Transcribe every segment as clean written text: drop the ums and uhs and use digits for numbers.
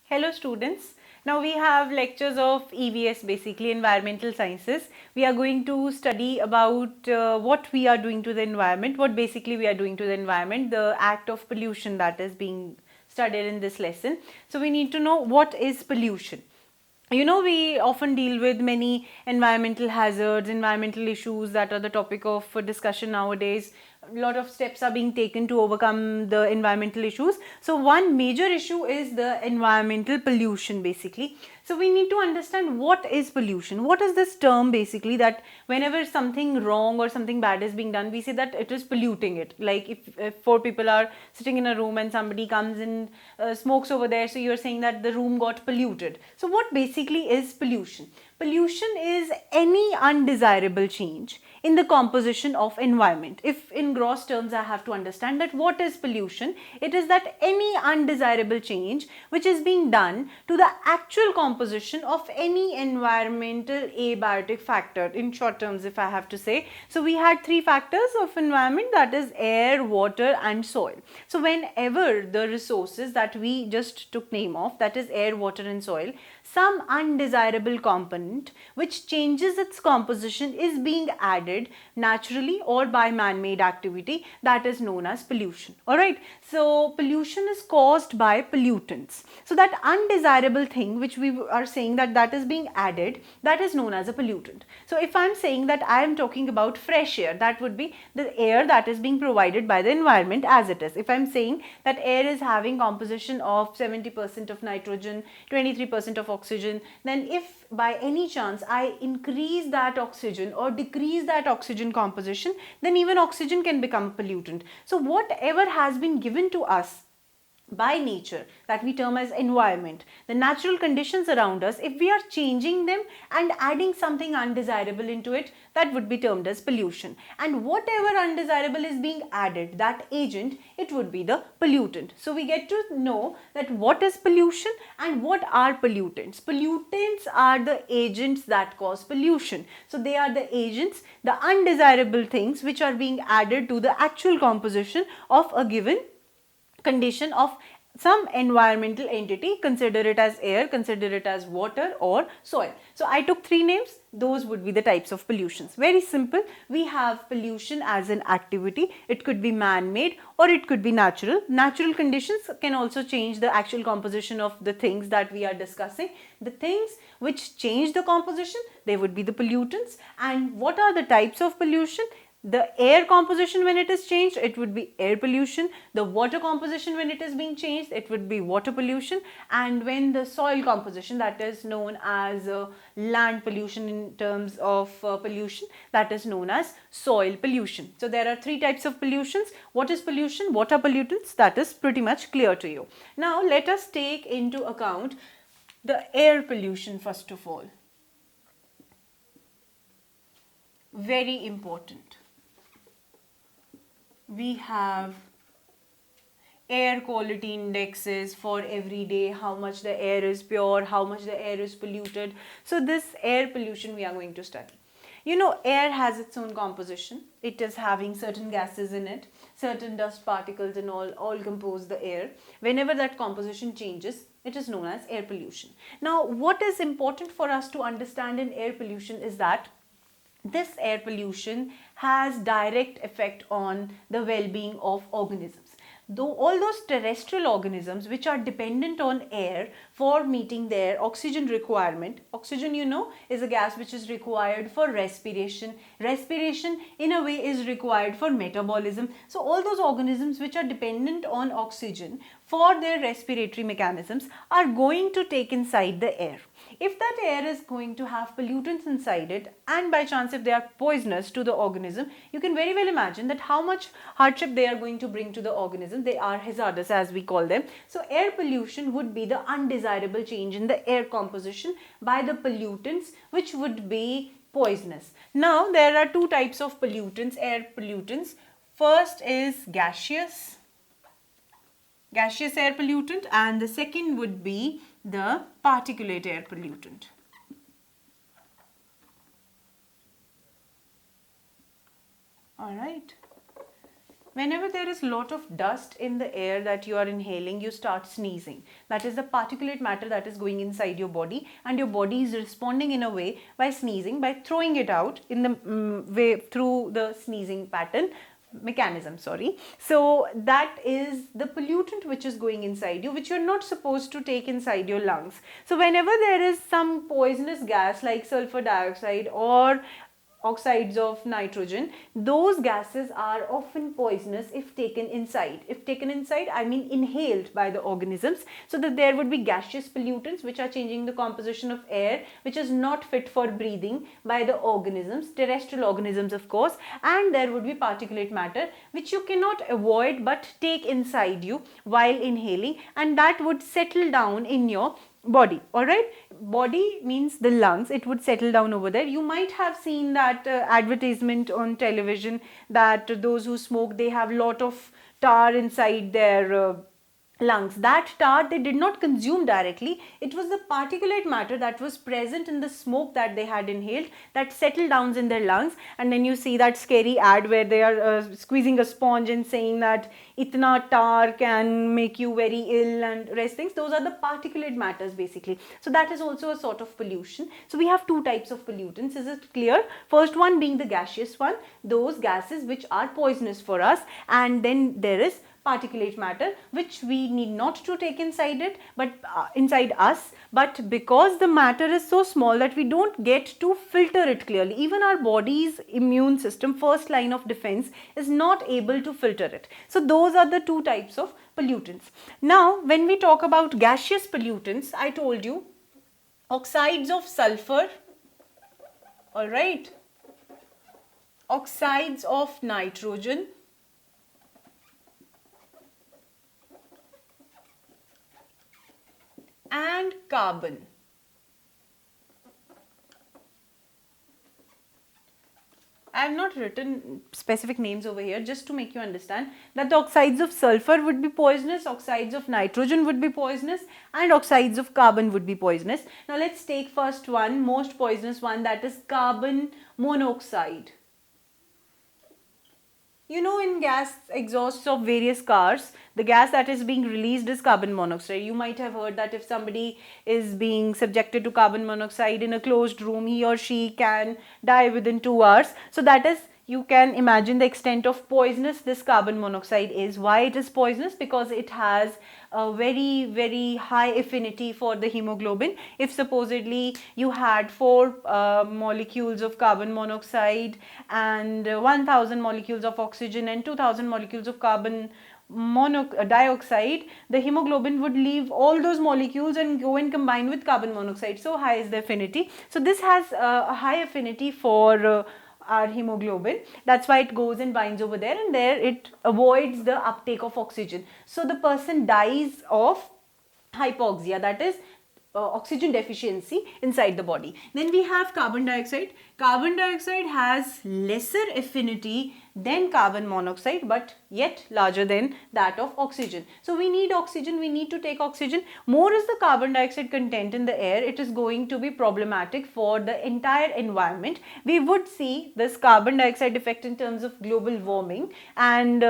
Hello students. Now we have lectures of EVS, basically environmental sciences. We are going to study about what we are doing to the environment, what basically we are doing to the environment, the act of pollution that is being studied in this lesson. So we need to know what is pollution. You know, we often deal with many environmental hazards, environmental issues that are the topic of discussion nowadays. A lot of steps are being taken to overcome the environmental issues. So one major issue is the environmental pollution, basically. So we need to understand what is pollution. What is this term, basically, that whenever something wrong or something bad is being done, we say that it is polluting it. Like if four people are sitting in a room and somebody comes and smokes over there, so you're saying that the room got polluted. So what basically is pollution? Pollution is any undesirable change in the composition of environment. If in gross terms I have to understand that what is pollution, it is that any undesirable change which is being done to the actual composition of any environmental abiotic factor, in short terms if I have to say. So we had three factors of environment, that is air, water and soil. So whenever the resources that we just took name of, that is air, water and soil, some undesirable component which changes its composition is being added naturally or by man-made activity, that is known as pollution. Alright, so pollution is caused by pollutants. So that undesirable thing which we are saying that is being added, that is known as a pollutant. So if I am saying that I am talking about fresh air, that would be the air that is being provided by the environment as it is. If I am saying that air is having composition of 70% of nitrogen, 23% of oxygen, then if by any chance I increase that oxygen or decrease that oxygen composition, then even oxygen can become a pollutant. So whatever has been given to us by nature, that we term as environment, the natural conditions around us, if we are changing them and adding something undesirable into it, that would be termed as pollution. And whatever undesirable is being added, that agent, it would be the pollutant. So we get to know that what is pollution and what are pollutants. Pollutants are the agents that cause pollution. So they are the agents, the undesirable things which are being added to the actual composition of a given condition of some environmental entity. Consider it as air, consider it as water or soil. So I took three names, those would be the types of pollutions. Very simple. We have pollution as an activity. It could be man-made or it could be natural. Natural conditions can also change the actual composition of the things that we are discussing. The things which change the composition, they would be the pollutants. And what are the types of pollution? The air composition, when it is changed, it would be air pollution. The water composition, when it is being changed, it would be water pollution. And when the soil composition, that is known as land pollution in terms of pollution, that is known as soil pollution. So there are three types of pollutions. What is pollution? What are pollutants? That is pretty much clear to you. Now let us take into account the air pollution first of all. Very important. We have air quality indexes for every day, how much the air is pure, how much the air is polluted. So this air pollution we are going to study. You know, air has its own composition. It is having certain gases in it, certain dust particles and all compose the air. Whenever that composition changes, it is known as air pollution. Now, what is important for us to understand in air pollution is that this air pollution has direct effect on the well-being of organisms. Though all those terrestrial organisms which are dependent on air for meeting their oxygen requirement, oxygen, you know, is a gas which is required for respiration. Respiration in a way is required for metabolism. So all those organisms which are dependent on oxygen for their respiratory mechanisms are going to take inside the air. If that air is going to have pollutants inside it, and by chance if they are poisonous to the organism, you can very well imagine that how much hardship they are going to bring to the organism. They are hazardous, as we call them. So air pollution would be the undesirable change in the air composition by the pollutants which would be poisonous. Now there are two types of pollutants, air pollutants. First is gaseous air pollutant, and the second would be the particulate air pollutant. Alright. Whenever there is a lot of dust in the air that you are inhaling, you start sneezing. That is the particulate matter that is going inside your body, and your body is responding in a way by sneezing, by throwing it out in the way through the sneezing pattern mechanism. So that is the pollutant which is going inside you, which you're not supposed to take inside your lungs. So whenever there is some poisonous gas like sulfur dioxide or oxides of nitrogen, those gases are often poisonous if taken inside. If taken inside, I mean inhaled by the organisms, so that there would be gaseous pollutants which are changing the composition of air, which is not fit for breathing by the organisms, terrestrial organisms of course, and there would be particulate matter which you cannot avoid but take inside you while inhaling, and that would settle down in your body. All right, body means the lungs. It would settle down over there. You might have seen that advertisement on television that those who smoke, they have lot of tar inside their lungs. That tar they did not consume directly. It was the particulate matter that was present in the smoke that they had inhaled that settled down in their lungs. And then you see that scary ad where they are squeezing a sponge and saying that itna tar can make you very ill and rest things. Those are the particulate matters basically. So that is also a sort of pollution. So we have two types of pollutants. Is it clear? First one being the gaseous one, those gases which are poisonous for us, and then there is particulate matter which we need not to take inside it, but inside us, but because the matter is so small that we don't get to filter it clearly. Even our body's immune system, first line of defense, is not able to filter it. So those are the two types of pollutants. Now when we talk about gaseous pollutants, I told you oxides of sulfur, all right, oxides of nitrogen, and carbon. I have not written specific names over here just to make you understand that the oxides of sulfur would be poisonous, oxides of nitrogen would be poisonous, and oxides of carbon would be poisonous. Now let's take first one, most poisonous one, that is carbon monoxide. You know, in gas exhausts of various cars, the gas that is being released is carbon monoxide. You might have heard that if somebody is being subjected to carbon monoxide in a closed room, he or she can die within 2 hours. So that is, you can imagine the extent of poisonous this carbon monoxide is. Why it is poisonous? Because it has a very, very high affinity for the hemoglobin. If supposedly you had 4 molecules of carbon monoxide and 1000 molecules of oxygen and 2000 molecules of carbon dioxide, the hemoglobin would leave all those molecules and go and combine with carbon monoxide. So high is the affinity. So this has a high affinity for our hemoglobin. That's why it goes and binds over there, and there it avoids the uptake of oxygen. So the person dies of hypoxia, that is oxygen deficiency inside the body. Then we have carbon dioxide. Carbon dioxide has lesser affinity than carbon monoxide, but yet larger than that of oxygen. So we need oxygen, we need to take oxygen. More is the carbon dioxide content in the air, it is going to be problematic for the entire environment. We would see this carbon dioxide effect in terms of global warming and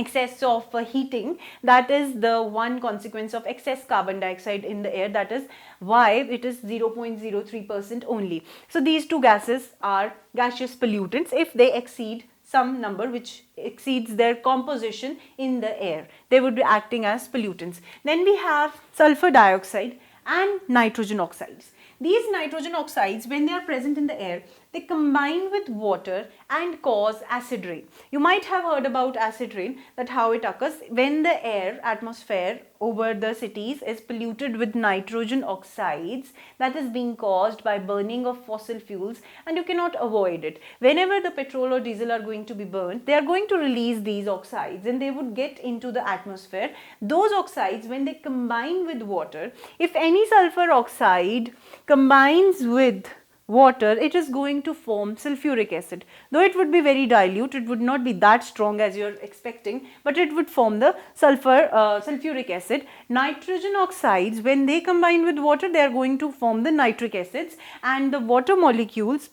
excess of heating. That is the one consequence of excess carbon dioxide in the air. That is why it is 0.03% only. So these two gases are gaseous pollutants if they exceed some number which exceeds their composition in the air. They would be acting as pollutants. Then we have sulfur dioxide and nitrogen oxides. These nitrogen oxides, when they are present in the air, they combine with water and cause acid rain. You might have heard about acid rain, that how it occurs when the air, atmosphere over the cities is polluted with nitrogen oxides that is being caused by burning of fossil fuels, and you cannot avoid it. Whenever the petrol or diesel are going to be burned, they are going to release these oxides and they would get into the atmosphere. Those oxides, when they combine with water, if any sulfur oxide combines with water, it is going to form sulfuric acid. Though it would be very dilute, it would not be that strong as you're expecting, but it would form the sulfuric acid. Nitrogen oxides, when they combine with water, they are going to form the nitric acids, and the water molecules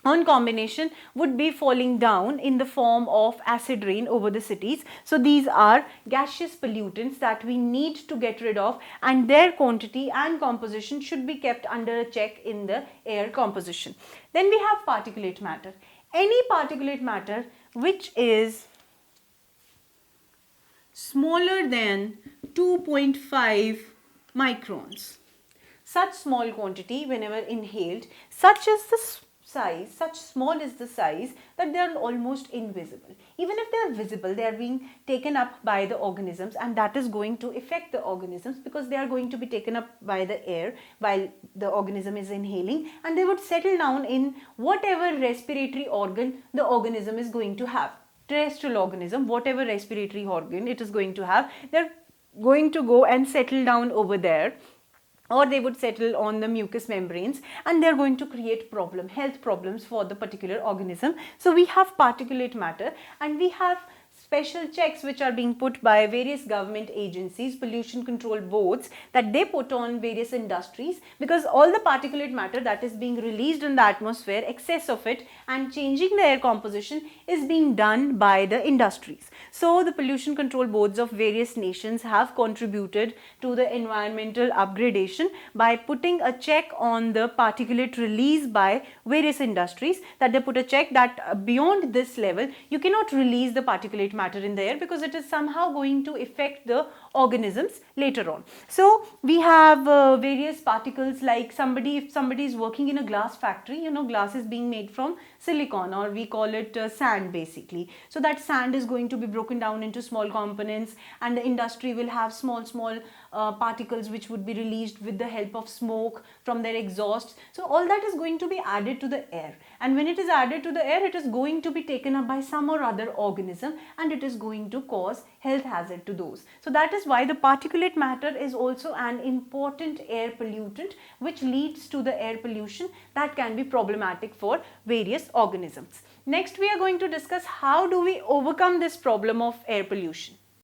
on combination would be falling down in the form of acid rain over the cities. So these are gaseous pollutants that we need to get rid of, and their quantity and composition should be kept under a check in the air composition. Then we have particulate matter. Any particulate matter which is smaller than 2.5 microns. Such small quantity, whenever inhaled, such small is the size that they are almost invisible. Even if they are visible, they are being taken up by the organisms, and that is going to affect the organisms because they are going to be taken up by the air while the organism is inhaling, and they would settle down in whatever respiratory organ the organism is going to have. Terrestrial organism, whatever respiratory organ it is going to have, they're going to go and settle down over there, or they would settle on the mucous membranes, and they're going to create health problems for the particular organism. So we have particulate matter, and we have special checks which are being put by various government agencies, pollution control boards, that they put on various industries, because all the particulate matter that is being released in the atmosphere, excess of it, and changing the air composition is being done by the industries. So the pollution control boards of various nations have contributed to the environmental upgradation by putting a check on the particulate release by various industries, that they put a check that beyond this level you cannot release the particulate matter in the air because it is somehow going to affect the organisms later on. So we have various particles, like if somebody is working in a glass factory, glass is being made from silicon, or we call it sand basically. So that sand is going to be broken down into small components, and the industry will have small particles which would be released with the help of smoke from their exhausts. So all that is going to be added to the air, and when it is added to the air, it is going to be taken up by some or other organism, and it is going to cause health hazard to those. So that is why the particulate matter is also an important air pollutant which leads to the air pollution that can be problematic for various organisms. Next, we are going to discuss how do we overcome this problem of air pollution.